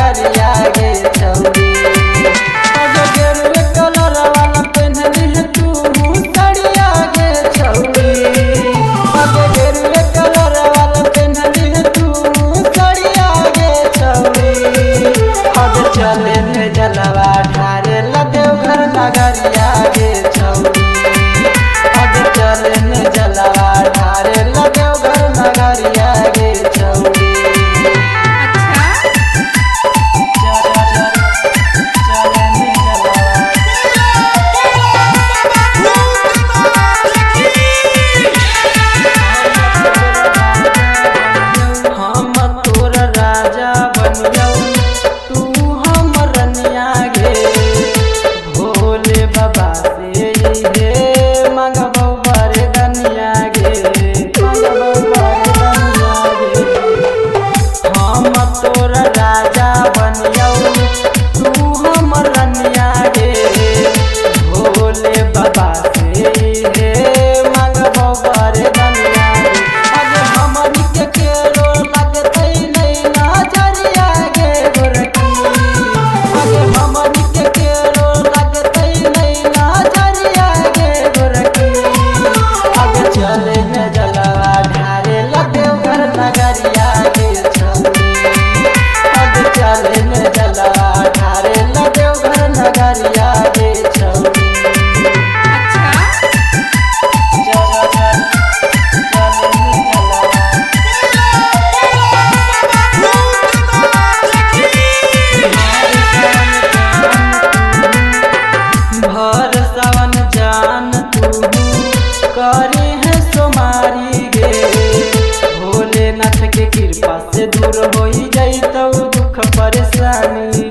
नगरिया गे छौरी। अगे गेरुए कलर वाला पहनली है तू साड़िया गे छौरी। अगे गेरुए कलर वाला पहनली है तू साड़िया गे छौरी। अब चले ने जलवा ढारे देवघर नगरिया गे छौरी। अब चले ने जलवा ढारे देवघर नगरिया गे छौरी। तोरा राजा बनियौ तू हमर रनिया गे भोले बाबा से हे मांगबौ वरदानिया गे। अगे हमनी के केरो लगतै नहीं नजरिया गे गोरखी। अगे हमनी के केरो लगतै नहीं नजरिया गे गोरखी। अगे चले न जलवा ढारे देवघर नगरिया गे छौरी। चले न जलवा ढारे देवघर नगरिया गे छौरी। भर सावन जान तू करे है सोमारी गे। भोलेनाथ के कृपा से दूर हो जैतौ दुख परेशानी।